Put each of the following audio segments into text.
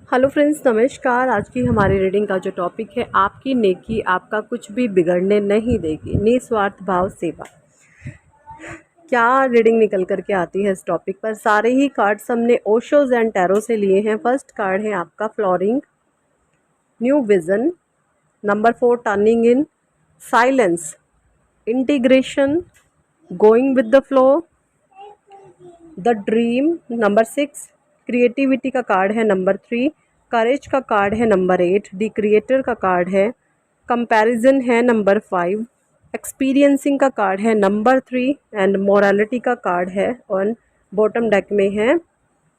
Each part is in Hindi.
हेलो फ्रेंड्स, नमस्कार। आज की हमारी रीडिंग का जो टॉपिक है, आपकी नेकी आपका कुछ भी बिगड़ने नहीं देगी, निस्वार्थ भाव सेवा। क्या रीडिंग निकल करके आती है इस टॉपिक पर। सारे ही कार्ड्स हमने ओशोज एंड टैरो से लिए हैं। फर्स्ट कार्ड है आपका flooring, new vision, number 4 turning in, silence, integration, going with the flow, the dream, number 6 creativity का कार्ड है, नंबर 3 करेज का कार्ड है, नंबर 8 द क्रिएटर का कार्ड है, कंपैरिजन है, नंबर 5 एक्सपीरियंसिंग का कार्ड है, नंबर 3 एंड मोरालिटी का कार्ड है, और बॉटम डेक में है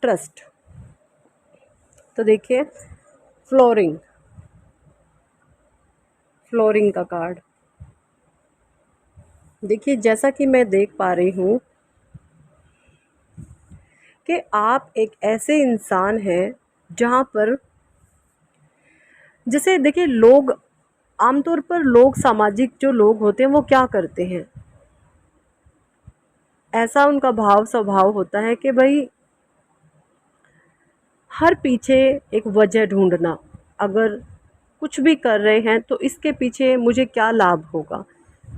ट्रस्ट। तो देखिए, फ्लोरिंग फ्लोरिंग का कार्ड देखिए, जैसा कि मैं देख पा रही हूँ कि आप एक ऐसे इंसान हैं जहाँ पर, जैसे देखिए, लोग आमतौर पर सामाजिक जो लोग होते हैं वो क्या करते हैं, ऐसा उनका भाव स्वभाव होता है कि भाई हर पीछे एक वजह ढूंढना। अगर कुछ भी कर रहे हैं तो इसके पीछे मुझे क्या लाभ होगा,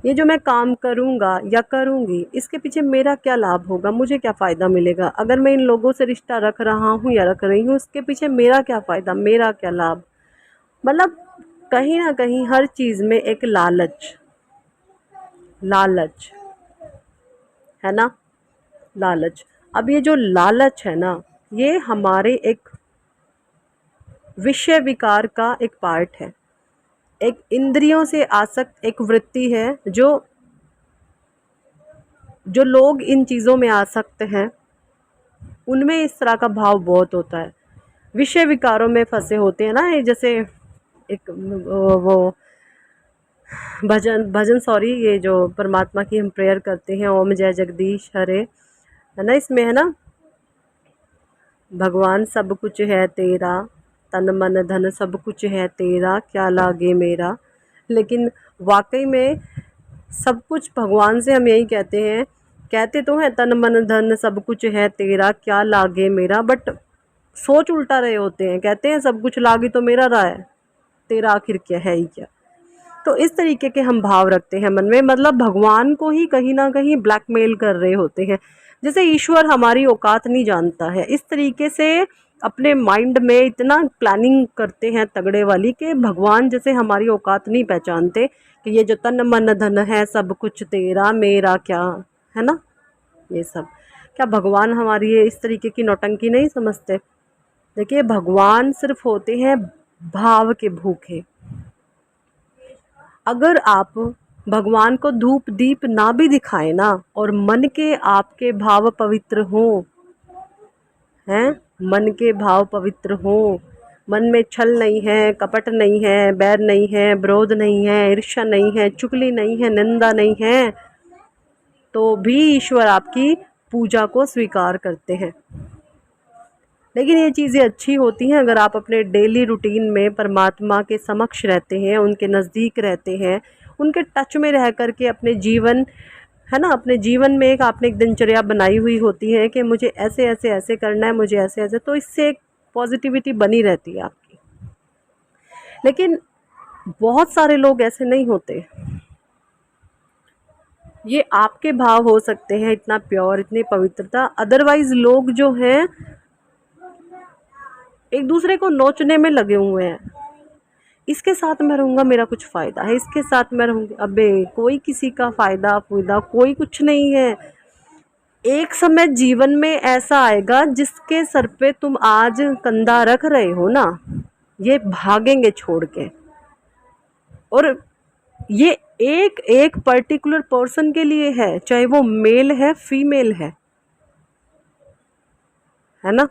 ये जो मैं काम करूँगा या करूँगी इसके पीछे मेरा क्या लाभ होगा, मुझे क्या फ़ायदा मिलेगा। अगर मैं इन लोगों से रिश्ता रख रहा हूँ या रख रही हूँ, इसके पीछे मेरा क्या फ़ायदा, मेरा क्या लाभ। मतलब कहीं ना कहीं हर चीज़ में एक लालच लालच है ना, लालच। अब ये जो लालच है ना, ये हमारे एक विषय विकार का एक पार्ट है, एक इंद्रियों से आसक्त एक वृत्ति है। जो जो लोग इन चीज़ों में आसक्त हैं उनमें इस तरह का भाव बहुत होता है, विषय विकारों में फंसे होते हैं ना। ये जैसे एक वो भजन भजन सॉरी, ये जो परमात्मा की हम प्रेयर करते हैं, ओम जय जगदीश हरे, है ना, इसमें है ना, भगवान सब कुछ है तेरा, तन मन धन सब कुछ है तेरा, क्या लागे मेरा। लेकिन वाकई में सब कुछ भगवान से हम यही कहते हैं, कहते तो हैं तन मन धन सब कुछ है तेरा, क्या लागे मेरा, बट सोच उल्टा रहे होते हैं। कहते हैं सब कुछ लागे तो मेरा रहा है, तेरा आखिर क्या है ही क्या। तो इस तरीके के हम भाव रखते हैं मन में, मतलब भगवान को ही कहीं ना कहीं ब्लैकमेल कर रहे होते हैं। जैसे ईश्वर हमारी औकात नहीं जानता है, इस तरीके से अपने माइंड में इतना प्लानिंग करते हैं तगड़े वाली कि भगवान जैसे हमारी औकात नहीं पहचानते कि ये जो तन मन धन है सब कुछ तेरा, मेरा क्या, है ना, ये सब। क्या भगवान हमारी ये इस तरीके की नौटंकी नहीं समझते। देखिए, भगवान सिर्फ होते हैं भाव के भूखे। अगर आप भगवान को धूप दीप ना भी दिखाए ना, और मन के आपके भाव पवित्र हों, हैं, मन के भाव पवित्र हों, मन में छल नहीं है, कपट नहीं है, बैर नहीं है, विरोध नहीं है, ईर्ष्या नहीं है, चुगली नहीं है, निंदा नहीं है, तो भी ईश्वर आपकी पूजा को स्वीकार करते हैं। लेकिन ये चीज़ें अच्छी होती हैं अगर आप अपने डेली रूटीन में परमात्मा के समक्ष रहते हैं, उनके नज़दीक रहते हैं, उनके टच में रह कर के अपने जीवन, है ना, अपने जीवन में एक आपने एक दिनचर्या बनाई हुई होती है कि मुझे ऐसे ऐसे ऐसे करना है, मुझे ऐसे ऐसे, तो इससे एक पॉजिटिविटी बनी रहती है आपकी। लेकिन बहुत सारे लोग ऐसे नहीं होते। ये आपके भाव हो सकते हैं इतना प्योर, इतनी पवित्रता, अदरवाइज लोग जो हैं एक दूसरे को नोचने में लगे हुए हैं। इसके साथ मैं रहूँगा मेरा कुछ फ़ायदा है, इसके साथ मैं रहूँगी, अबे कोई किसी का फ़ायदा फूयदा कोई कुछ नहीं है। एक समय जीवन में ऐसा आएगा जिसके सर पे तुम आज कंधा रख रहे हो ना, ये भागेंगे छोड़ के। और ये एक एक पर्टिकुलर पर्सन के लिए है, चाहे वो मेल है फीमेल है ना।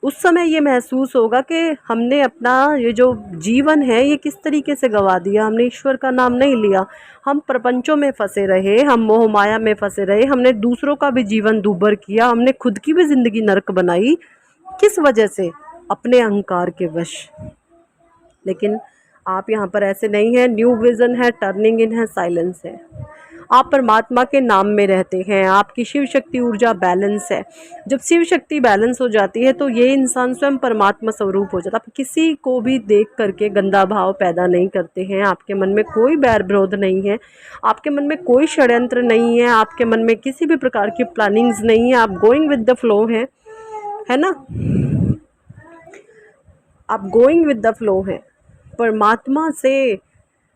उस समय ये महसूस होगा कि हमने अपना ये जो जीवन है ये किस तरीके से गंवा दिया, हमने ईश्वर का नाम नहीं लिया, हम प्रपंचों में फंसे रहे, हम मोह माया में फंसे रहे, हमने दूसरों का भी जीवन दूभर किया, हमने खुद की भी ज़िंदगी नरक बनाई। किस वजह से? अपने अहंकार के वश। लेकिन आप यहाँ पर ऐसे नहीं हैं, न्यू विज़न है, टर्निंग इन है, साइलेंस है। आप परमात्मा के नाम में रहते हैं, आपकी शिव शक्ति ऊर्जा बैलेंस है। जब शिव शक्ति बैलेंस हो जाती है तो ये इंसान स्वयं परमात्मा स्वरूप हो जाता है। आप किसी को भी देख करके गंदा भाव पैदा नहीं करते हैं, आपके मन में कोई बैर विरोध नहीं है, आपके मन में कोई षड्यंत्र नहीं है, आपके मन में किसी भी प्रकार की प्लानिंग्स नहीं है, आप गोइंग विद द फ्लो हैं, है ना। आप गोइंग विद द फ्लो हैं। परमात्मा से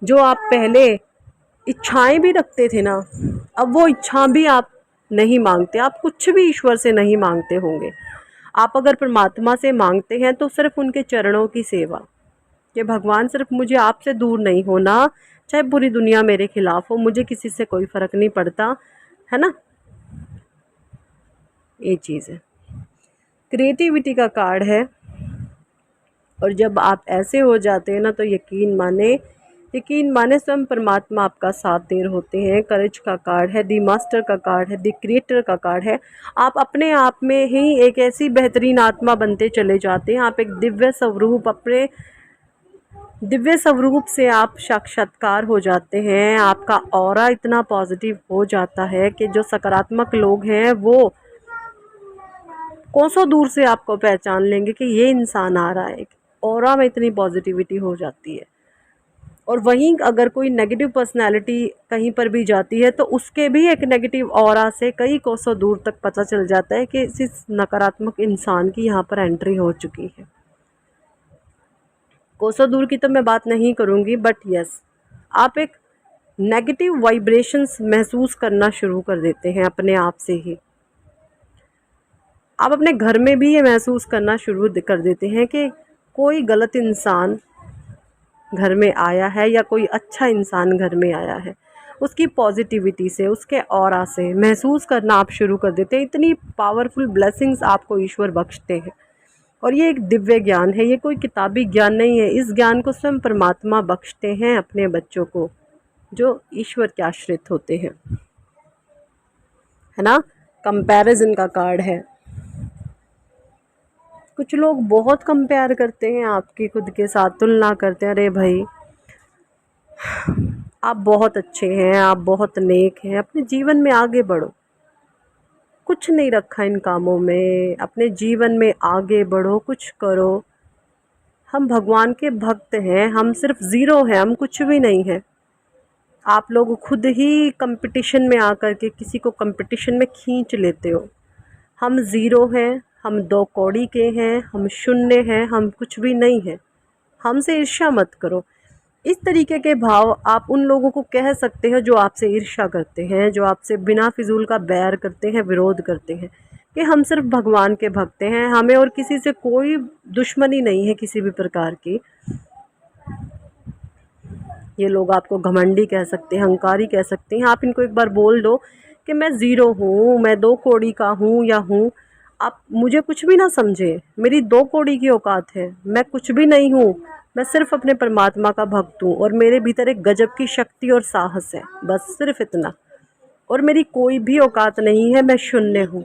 जो आप पहले इच्छाएं भी रखते थे ना, अब वो इच्छा भी आप नहीं मांगते, आप कुछ भी ईश्वर से नहीं मांगते होंगे। आप अगर परमात्मा से मांगते हैं तो सिर्फ उनके चरणों की सेवा, कि भगवान सिर्फ मुझे आपसे दूर नहीं होना, चाहे पूरी दुनिया मेरे खिलाफ हो, मुझे किसी से कोई फ़र्क नहीं पड़ता, है ना। ये चीज़ है, क्रिएटिविटी का कार्ड है। और जब आप ऐसे हो जाते हैं ना तो यकीन माने स्वयं परमात्मा आपका साथ दे रहे होते हैं। करेज का कार्ड है, दी मास्टर का कार्ड है, दी क्रिएटर का कार्ड है। आप अपने आप में ही एक ऐसी बेहतरीन आत्मा बनते चले जाते हैं। आप एक दिव्य स्वरूप, अपने दिव्य स्वरूप से आप साक्षात्कार हो जाते हैं। आपका ऑरा इतना पॉजिटिव हो जाता है कि जो सकारात्मक लोग हैं वो कोसों दूर से आपको पहचान लेंगे कि ये इंसान आ रहा है। ऑरा में इतनी पॉजिटिविटी हो जाती है। और वहीं अगर कोई नेगेटिव पर्सनैलिटी कहीं पर भी जाती है तो उसके भी एक नेगेटिव ऑरा से कई कोसों दूर तक पता चल जाता है कि इस नकारात्मक इंसान की यहाँ पर एंट्री हो चुकी है। कोसों दूर की तो मैं बात नहीं करूँगी, बट यस, आप एक नेगेटिव वाइब्रेशंस महसूस करना शुरू कर देते हैं अपने आप से ही। आप अपने घर में भी ये महसूस करना शुरू कर देते हैं कि कोई गलत इंसान घर में आया है या कोई अच्छा इंसान घर में आया है। उसकी पॉजिटिविटी से, उसके ऑरा से महसूस करना आप शुरू कर देते हैं। इतनी पावरफुल ब्लेसिंग्स आपको ईश्वर बख्शते हैं। और ये एक दिव्य ज्ञान है, ये कोई किताबी ज्ञान नहीं है। इस ज्ञान को स्वयं परमात्मा बख्शते हैं अपने बच्चों को जो ईश्वर के आश्रित होते हैं, है ना। कंपैरिजन का कार्ड है। कुछ लोग बहुत कंपेयर करते हैं आपकी खुद के साथ, तुलना करते हैं। अरे भाई, आप बहुत अच्छे हैं, आप बहुत नेक हैं, अपने जीवन में आगे बढ़ो। कुछ नहीं रखा इन कामों में, अपने जीवन में आगे बढ़ो, कुछ करो। हम भगवान के भक्त हैं, हम सिर्फ ज़ीरो हैं, हम कुछ भी नहीं हैं। आप लोग खुद ही कंपटीशन में आकर के किसी को कंपटीशन में खींच लेते हो। हम ज़ीरो हैं, हम दो कौड़ी के हैं, हम शून्य हैं, हम कुछ भी नहीं हैं। हमसे ईर्ष्या मत करो। इस तरीके के भाव आप उन लोगों को कह सकते हैं जो आपसे ईर्ष्या करते हैं, जो आपसे बिना फिजूल का बैर करते हैं, विरोध करते हैं, कि हम सिर्फ भगवान के भक्त हैं, हमें और किसी से कोई दुश्मनी नहीं है किसी भी प्रकार की। ये लोग आपको घमंडी कह सकते हैं, अहंकारी कह सकते हैं। आप इनको एक बार बोल दो कि मैं ज़ीरो हूँ, मैं 2 कौड़ी का हूँ या हूँ, आप मुझे कुछ भी ना समझे, मेरी 2 कौड़ी की औकात है, मैं कुछ भी नहीं हूँ, मैं सिर्फ अपने परमात्मा का भक्त हूँ और मेरे भीतर एक गजब की शक्ति और साहस है, बस सिर्फ इतना। और मेरी कोई भी औकात नहीं है, मैं शून्य हूँ।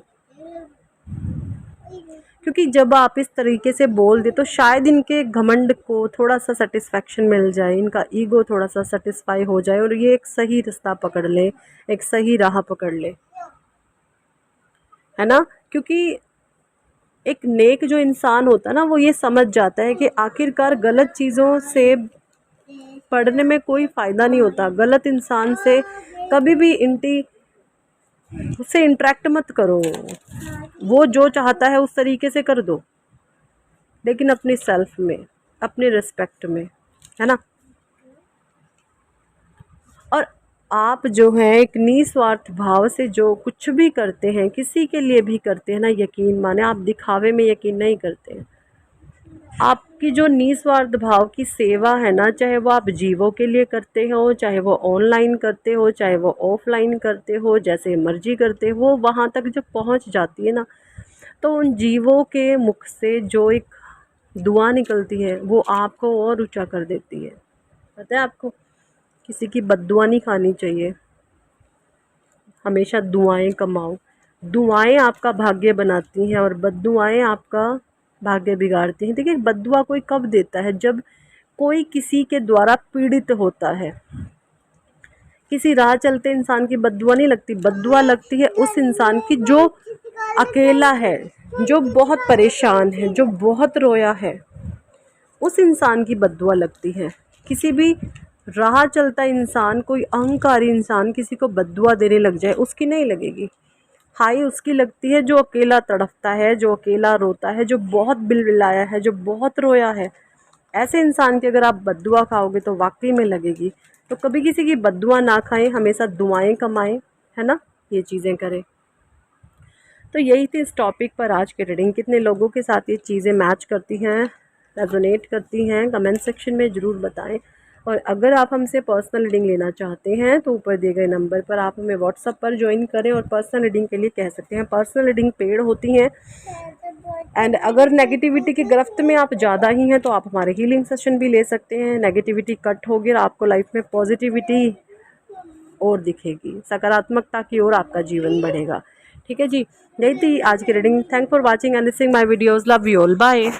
क्योंकि जब आप इस तरीके से बोल दे तो शायद इनके घमंड को थोड़ा सा सेटिस्फेक्शन मिल जाए, इनका ईगो थोड़ा सा सेटिस्फाई हो जाए और ये एक सही रास्ता पकड़ ले, एक सही राह पकड़ ले, है ना। क्योंकि एक नेक जो इंसान होता है ना, वो ये समझ जाता है कि आखिरकार गलत चीज़ों से पढ़ने में कोई फ़ायदा नहीं होता। गलत इंसान से कभी भी उससे इंटरेक्ट मत करो। वो जो चाहता है उस तरीके से कर दो, लेकिन अपनी सेल्फ में, अपने रिस्पेक्ट में, है ना। और आप जो हैं एक निस्वार्थ भाव से जो कुछ भी करते हैं, किसी के लिए भी करते हैं ना, यकीन माने आप दिखावे में यकीन नहीं करते हैं। आपकी जो निस्वार्थ भाव की सेवा है ना, चाहे वो आप जीवों के लिए करते हो, चाहे वो ऑनलाइन करते हो, चाहे वो ऑफलाइन करते हो, जैसे मर्जी करते हो, वो वहाँ तक जब पहुँच जाती है ना, तो उन जीवों के मुख से जो एक दुआ निकलती है वो आपको और ऊंचा कर देती है। पता है आपको, किसी की बद्दुआ नहीं खानी चाहिए। हमेशा दुआएं कमाओ। दुआएं आपका भाग्य बनाती हैं और बद्दुआएं आपका भाग्य बिगाड़ती हैं। देखिए, बद्दुआ कोई कब देता है? जब कोई किसी के द्वारा पीड़ित होता है, किसी राह चलते इंसान की बद्दुआ नहीं लगती, बद्दुआ लगती है उस इंसान की जो अकेला है, जो बहुत परेशान है, जो बहुत रोया है, उस इंसान की बद्दुआ लगती है। किसी भी राह चलता इंसान, कोई अहंकारी इंसान किसी को बद्दुआ देने लग जाए, उसकी नहीं लगेगी। हाय उसकी लगती है जो अकेला तड़फता है, जो अकेला रोता है, जो बहुत बिलबिलाया है, जो बहुत रोया है। ऐसे इंसान की अगर आप बद्दुआ खाओगे तो वाकई में लगेगी। तो कभी किसी की बद्दुआ ना खाएं, हमेशा दुआएं कमाएं, है ना, ये चीज़ें करें। तो यही थी इस टॉपिक पर आज की रीडिंग। कितने लोगों के साथ ये चीज़ें मैच करती हैं, रेजोनेट करती हैं, कमेंट सेक्शन में ज़रूर बताएं। और अगर आप हमसे पर्सनल रीडिंग लेना चाहते हैं तो ऊपर दिए गए नंबर पर आप हमें व्हाट्सएप पर ज्वाइन करें और पर्सनल रीडिंग के लिए कह सकते हैं। पर्सनल रीडिंग पेड होती हैं। एंड अगर नेगेटिविटी की गिरफ्त में आप ज़्यादा ही हैं तो आप हमारे हीलिंग सेशन भी ले सकते हैं। नेगेटिविटी कट होगी और आपको लाइफ में पॉजिटिविटी और दिखेगी, सकारात्मकता की ओर आपका जीवन बढ़ेगा। ठीक है जी, यही थी आज की reading. Thank for watching and listening my videos. Love you all, bye.